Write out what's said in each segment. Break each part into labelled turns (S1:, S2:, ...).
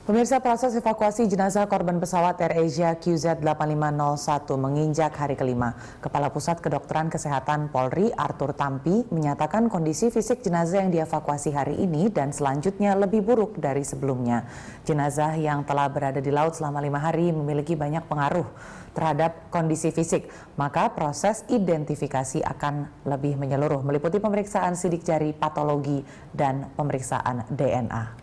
S1: Pemirsa, proses evakuasi jenazah korban pesawat AirAsia QZ8501 menginjak hari kelima. Kepala Pusat Kedokteran Kesehatan Polri, Arthur Tampi, menyatakan kondisi fisik jenazah yang dievakuasi hari ini dan selanjutnya lebih buruk dari sebelumnya. Jenazah yang telah berada di laut selama 5 hari memiliki banyak pengaruh terhadap kondisi fisik, maka proses identifikasi akan lebih menyeluruh, meliputi pemeriksaan sidik jari, patologi, dan pemeriksaan DNA.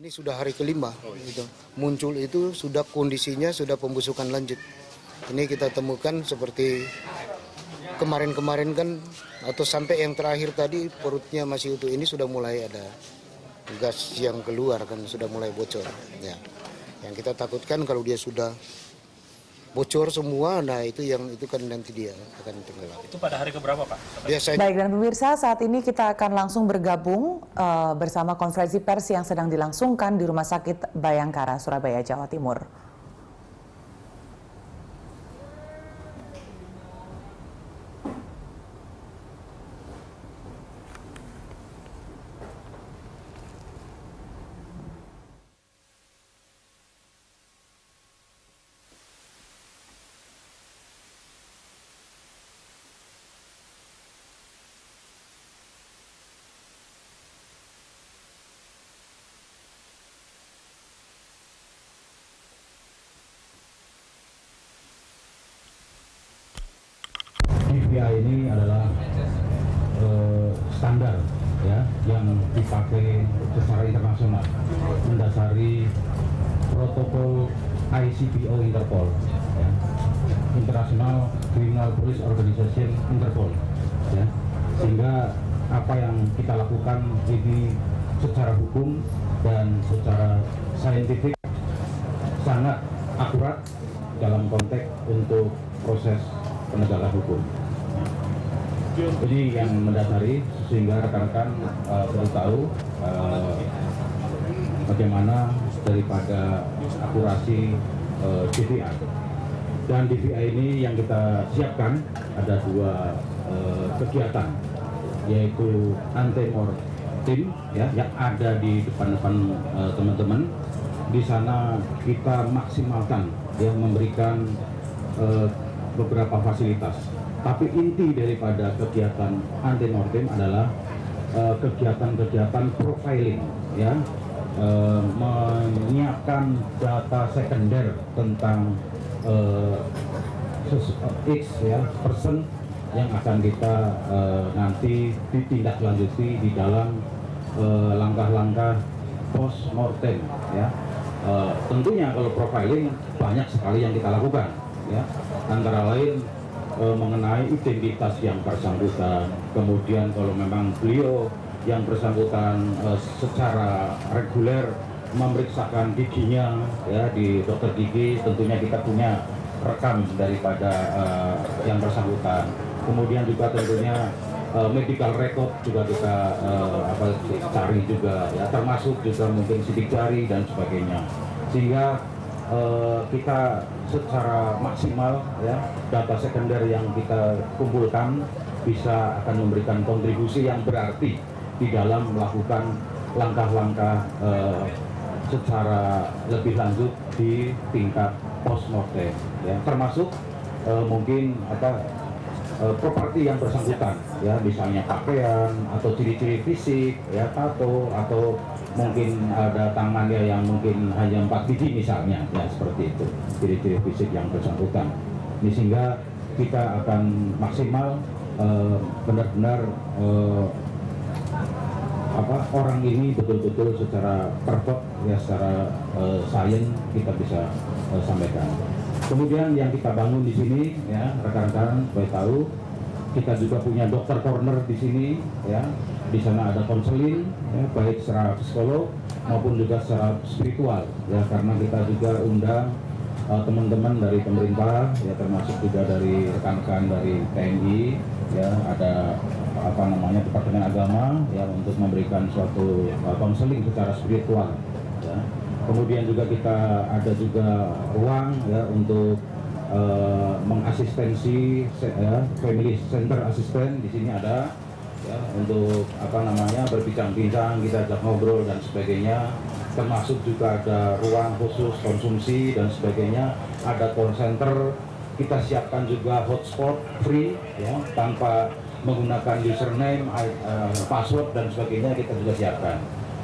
S2: Ini sudah hari kelima, gitu. Muncul itu sudah kondisinya sudah pembusukan lanjut. Ini kita temukan seperti kemarin-kemarin kan, atau sampai yang terakhir tadi perutnya masih utuh, ini sudah mulai ada gas yang keluar kan, sudah mulai bocor. Ya. Yang kita takutkan kalau dia sudah bocor semua, nah itu kan nanti dia akan tenggelam.
S3: Itu pada hari keberapa, Pak?
S1: Biasanya. Baik, dan pemirsa, saat ini kita akan langsung bergabung bersama konferensi pers yang sedang dilangsungkan di Rumah Sakit Bayangkara, Surabaya, Jawa Timur.
S4: DVI ini adalah standar ya yang dipakai secara internasional mendasari protokol ICPO Interpol, ya. International Criminal Police Organization Interpol, ya. Sehingga apa yang kita lakukan ini secara hukum dan secara saintifik sangat akurat dalam konteks untuk proses penegakan hukum. Ini yang mendasari sehingga rekan-rekan perlu tahu bagaimana daripada akurasi DVI. Dan DVI ini yang kita siapkan ada dua kegiatan, yaitu antemortem ya, yang ada di depan-depan teman-teman. Di sana kita maksimalkan yang memberikan beberapa fasilitas. Tapi inti daripada kegiatan antemortem adalah kegiatan-kegiatan profiling, ya, menyiapkan data sekunder tentang X ya person yang akan kita nanti ditindaklanjuti di dalam langkah-langkah post mortem, ya. Tentunya kalau profiling banyak sekali yang kita lakukan, ya, antara lain mengenai identitas yang bersangkutan, kemudian kalau memang beliau yang bersangkutan secara reguler memeriksakan giginya ya di dokter gigi, tentunya kita punya rekam daripada yang bersangkutan. Kemudian juga tentunya medical record juga kita cari juga, ya, termasuk juga mungkin sidik jari dan sebagainya, sehingga kita secara maksimal ya data sekunder yang kita kumpulkan bisa akan memberikan kontribusi yang berarti di dalam melakukan langkah-langkah secara lebih lanjut di tingkat postmortem, ya, termasuk mungkin properti yang bersangkutan, ya, misalnya pakaian atau ciri-ciri fisik, ya, tato, atau mungkin ada tangannya yang mungkin hanya 4 biji misalnya, ya, seperti itu ciri-ciri fisik yang bersangkutan. Ini sehingga kita akan maksimal benar-benar orang ini betul-betul secara perfect, ya, secara sains kita bisa sampaikan. Kemudian yang kita bangun di sini, ya, rekan-rekan supaya tahu, kita juga punya dokter corner di sini, ya. Di sana ada konseling, ya, baik secara psikolog maupun juga secara spiritual, ya, karena kita juga undang teman-teman dari pemerintah, ya, termasuk juga dari rekan-rekan dari TNI, ya, ada Departemen Agama, ya, untuk memberikan suatu konseling secara spiritual, ya. Kemudian juga kita ada juga ruang, ya, untuk mengasistensi, ya, family center assistant di sini ada, ya, untuk berbincang-bincang, kita ajak ngobrol dan sebagainya. termasuk juga ada ruang khusus konsumsi dan sebagainya, ada call center, kita siapkan juga hotspot free ya, tanpa menggunakan username, password dan sebagainya kita juga siapkan,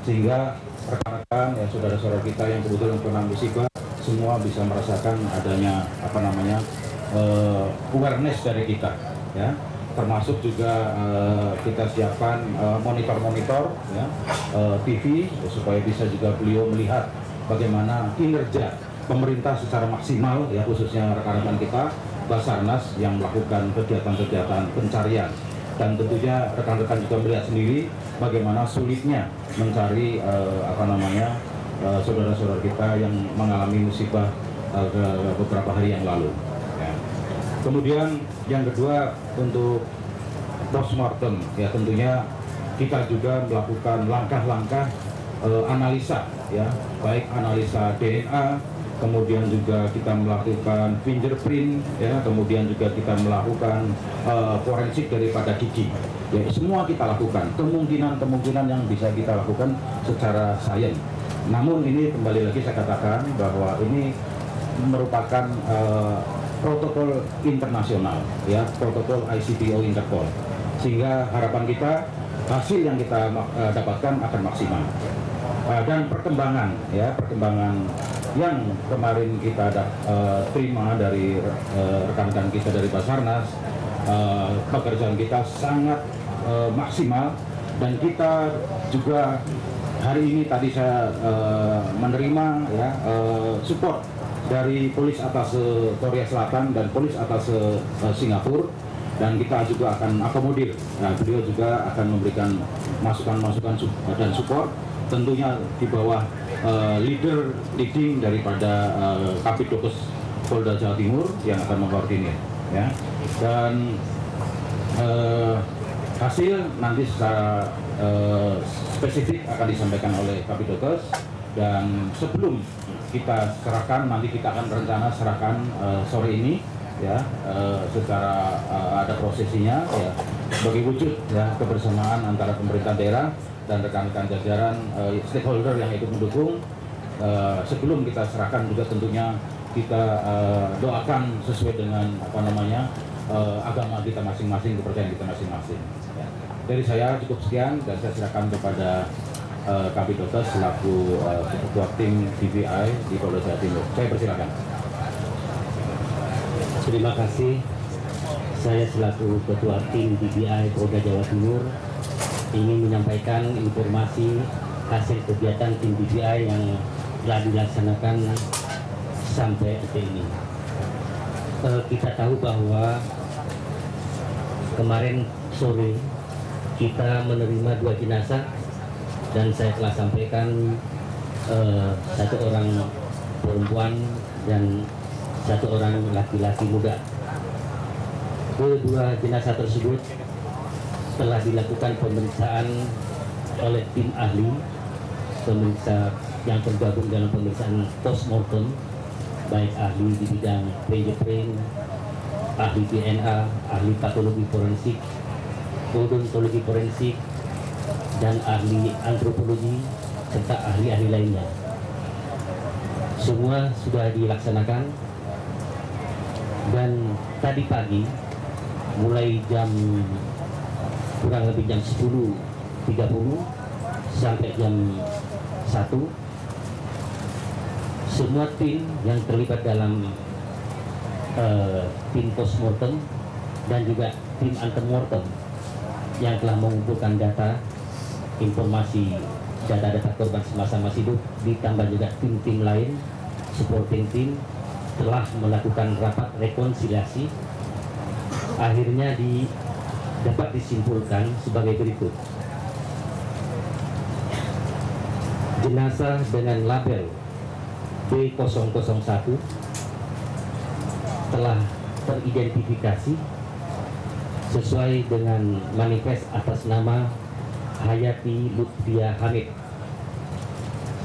S4: sehingga rekan-rekan ya saudara-saudara kita yang kebetulan kena musibah semua bisa merasakan adanya awareness dari kita ya. Termasuk juga kita siapkan monitor-monitor ya, TV supaya bisa juga beliau melihat bagaimana kinerja pemerintah secara maksimal ya, khususnya rekan-rekan kita Basarnas yang melakukan kegiatan-kegiatan pencarian, dan tentunya rekan-rekan juga melihat sendiri bagaimana sulitnya mencari saudara-saudara kita yang mengalami musibah beberapa hari yang lalu. Kemudian yang kedua untuk postmortem ya, tentunya kita juga melakukan langkah-langkah analisa ya, baik analisa DNA, kemudian juga kita melakukan fingerprint ya, kemudian juga kita melakukan forensik daripada gigi ya, semua kita lakukan, kemungkinan yang bisa kita lakukan secara sains. Namun ini kembali lagi saya katakan bahwa ini merupakan protokol internasional ya, protokol ICPO Interpol, sehingga harapan kita hasil yang kita dapatkan akan maksimal. Dan perkembangan yang kemarin kita terima dari rekan-rekan kita dari Basarnas, pekerjaan kita sangat maksimal, dan kita juga hari ini tadi saya menerima ya, support dari Polis Atas Korea Selatan dan Polis Atas Singapura, dan kita juga akan akomodir. Nah, beliau juga akan memberikan masukan-masukan dan support, tentunya di bawah leading daripada Kapitokes Polda Jawa Timur yang akan mengkoordinir. Ya. Dan hasil nanti secara spesifik akan disampaikan oleh Kapitokes, dan sebelum kita serahkan, nanti kita akan rencana serahkan sore ini ya, secara ada prosesinya ya, sebagai wujud ya kebersamaan antara pemerintah daerah dan rekan-rekan jajaran stakeholder yang ikut mendukung. Sebelum kita serahkan juga tentunya kita doakan sesuai dengan agama kita masing-masing, kepercayaan kita masing-masing. Ya. Dari saya cukup sekian, dan saya serahkan kepada Kapitokes selaku ketua tim DBI di Polda Jawa Timur. Saya persilakan.
S3: Terima kasih. Saya selaku ketua tim DBI Polda Jawa Timur ingin menyampaikan informasi hasil kegiatan tim DBI yang telah dilaksanakan sampai detik ini. Kita tahu bahwa kemarin sore kita menerima 2 jenazah, dan saya telah sampaikan 1 orang perempuan dan 1 orang laki-laki muda. Kedua jenazah tersebut telah dilakukan pemeriksaan oleh tim ahli pemeriksa yang tergabung dalam pemeriksaan postmortem, baik ahli di bidang fingerprint, ahli DNA, ahli patologi forensik, odontologi forensik, dan ahli antropologi, serta ahli-ahli lainnya. Semua sudah dilaksanakan, dan tadi pagi mulai kurang lebih jam 10.30 sampai jam 1, semua tim yang terlibat dalam tim postmortem dan juga tim antemortem yang telah mengumpulkan data, informasi, data-data korban semasa masih hidup, ditambah juga tim-tim lain, supporting tim, telah melakukan rapat rekonsiliasi. Akhirnya dapat disimpulkan sebagai berikut. Jenazah dengan label B001 telah teridentifikasi sesuai dengan manifest atas nama Hayati Lutfia Hamid.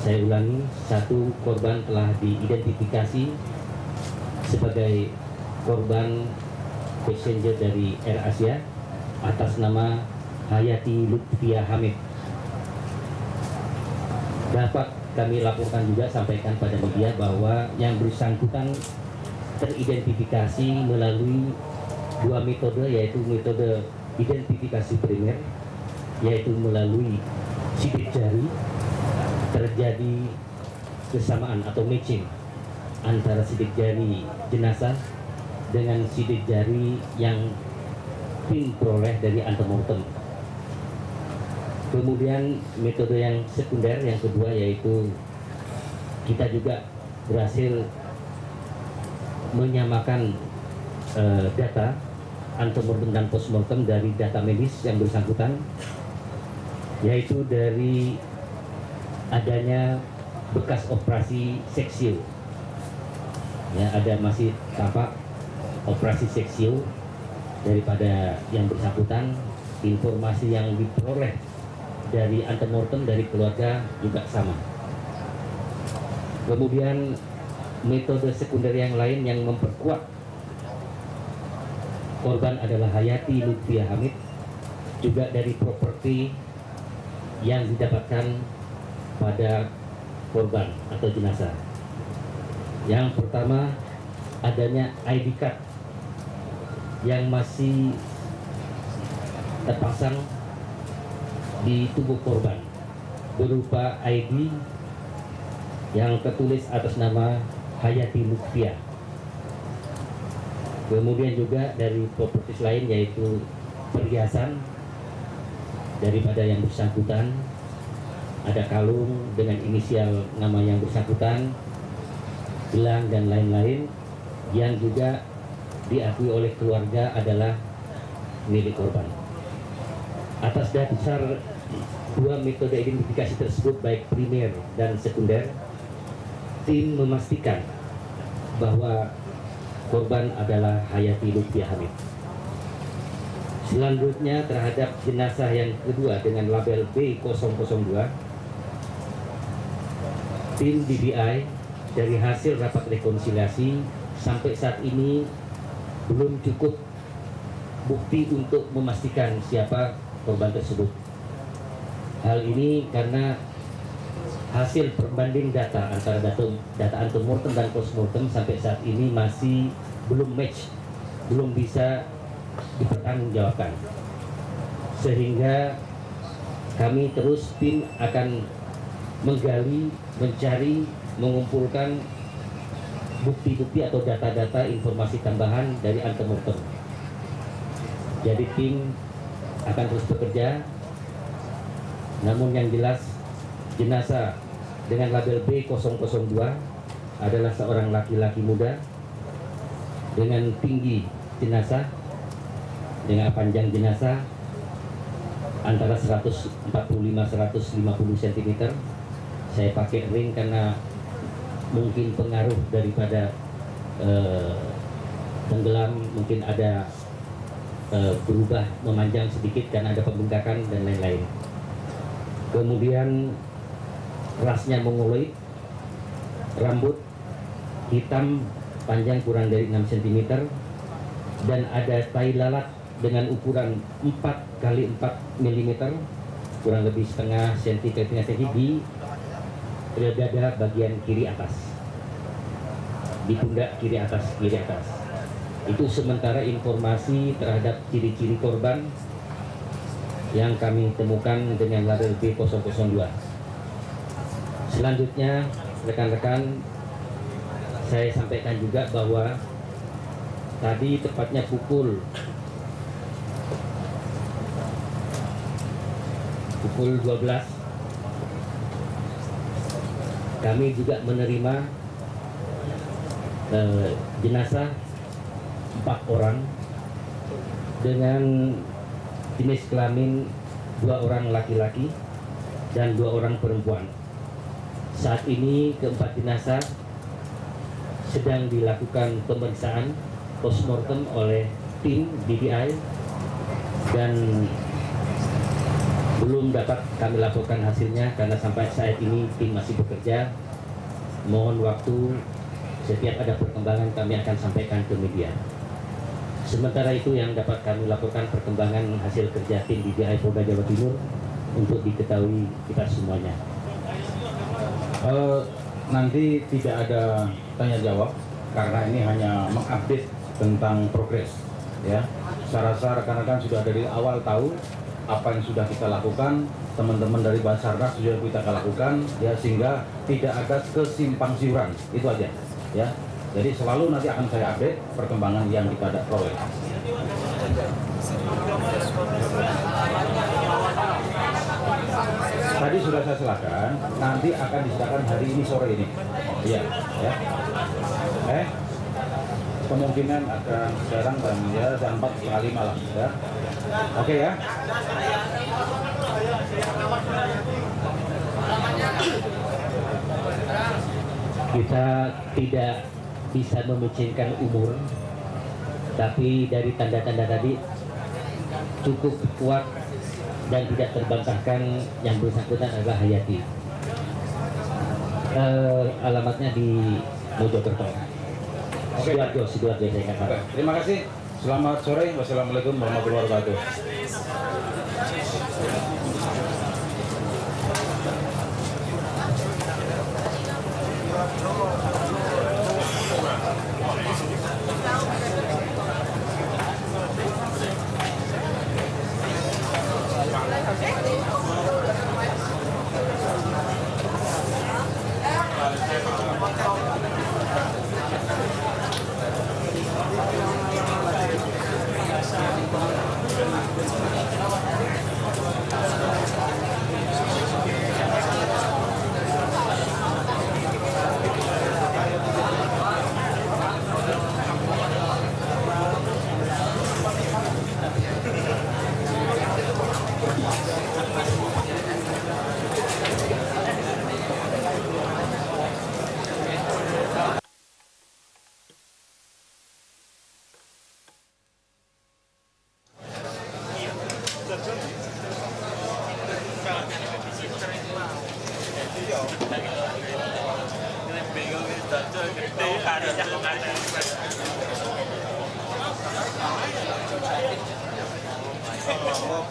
S3: Saya ulangi, 1 korban telah diidentifikasi sebagai korban passenger dari Air Asia atas nama Hayati Lutfia Hamid. Dapat kami laporkan juga, sampaikan pada media bahwa yang bersangkutan teridentifikasi melalui dua metode, yaitu metode identifikasi primer, yaitu melalui sidik jari. Terjadi kesamaan atau matching antara sidik jari jenazah dengan sidik jari yang tim peroleh dari antemortem. Kemudian metode yang sekunder yang kedua, yaitu kita juga berhasil menyamakan data antemortem dan postmortem dari data medis yang bersangkutan, yaitu dari adanya bekas operasi seksio. Ya, ada masih tampak operasi seksio daripada yang bersangkutan. Informasi yang diperoleh dari antemortem dari keluarga juga sama. Kemudian metode sekunder yang lain yang memperkuat korban adalah Hayati Lutfiah Hamid, juga dari properti yang didapatkan pada korban atau jenazah. Yang pertama, adanya ID card yang masih terpasang di tubuh korban, berupa ID yang tertulis atas nama Hayati Lutfiah. Kemudian juga dari properti lain, yaitu perhiasan daripada yang bersangkutan, ada kalung dengan inisial nama yang bersangkutan, gelang dan lain-lain yang juga diakui oleh keluarga adalah milik korban. Atas dasar dua metode identifikasi tersebut, baik primer dan sekunder, tim memastikan bahwa korban adalah Hayati Lutfiah Hamid. Selanjutnya terhadap jenazah yang kedua dengan label B002, tim DBI dari hasil rapat rekonsiliasi sampai saat ini belum cukup bukti untuk memastikan siapa korban tersebut. Hal ini karena hasil perbanding data antara data antemortem dan postmortem sampai saat ini masih belum match, belum bisa dipertanggungjawabkan. Sehingga kami terus tim akan menggali, mencari, mengumpulkan bukti-bukti atau data-data informasi tambahan dari antemortem. Jadi tim akan terus bekerja, namun yang jelas jenazah dengan label B002 adalah seorang laki-laki muda dengan tinggi jenazah, dengan panjang jenazah antara 145-150 cm. Saya pakai ring karena mungkin pengaruh daripada tenggelam, mungkin ada berubah memanjang sedikit karena ada pembengkakan dan lain-lain. Kemudian rasnya mongoloid, rambut hitam panjang kurang dari 6 cm, dan ada tai lalat dengan ukuran 4 x 4 mm, kurang lebih setengah senti ke setengah senti di dada bagian kiri atas, di pundak kiri atas. Itu sementara informasi terhadap ciri-ciri korban yang kami temukan dengan label B002. Selanjutnya, rekan-rekan, saya sampaikan juga bahwa tadi tepatnya pukul 12 kami juga menerima jenazah 4 orang dengan jenis kelamin 2 orang laki-laki dan 2 orang perempuan. Saat ini keempat jenazah sedang dilakukan pemeriksaan postmortem oleh tim DBI dan belum dapat kami laporkan hasilnya karena sampai saat ini tim masih bekerja. Mohon waktu, setiap ada perkembangan kami akan sampaikan ke media. Sementara itu yang dapat kami laporkan perkembangan hasil kerja tim DBI Polda Jawa Timur untuk diketahui kita semuanya.
S4: Nanti tidak ada tanya jawab karena ini hanya mengupdate tentang progres, ya. Saya rasa rekan-rekan sudah dari awal tahu apa yang sudah kita lakukan, teman-teman dari Basarnas sudah kita lakukan, ya, sehingga tidak ada kesimpang siuran, itu aja, ya. Jadi selalu nanti akan saya update perkembangan yang kita peroleh. Tadi sudah saya silakan, nanti akan diserahkan hari ini sore ini. Iya, ya. Kemungkinan akan sekarang jam 4:30 malam, ya. Oke, ya.
S3: Kita tidak bisa memicirkan umur, tapi dari tanda-tanda tadi cukup kuat dan tidak terbantahkan yang bersangkutan adalah Hayati. Alamatnya di Mojokerto. Sidoarjo saya katakan.
S4: Terima kasih. Selamat sore. Wassalamualaikum warahmatullahi wabarakatuh.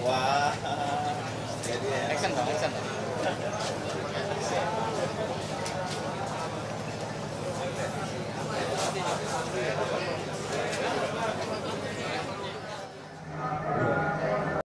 S5: Wah, jadi action dong.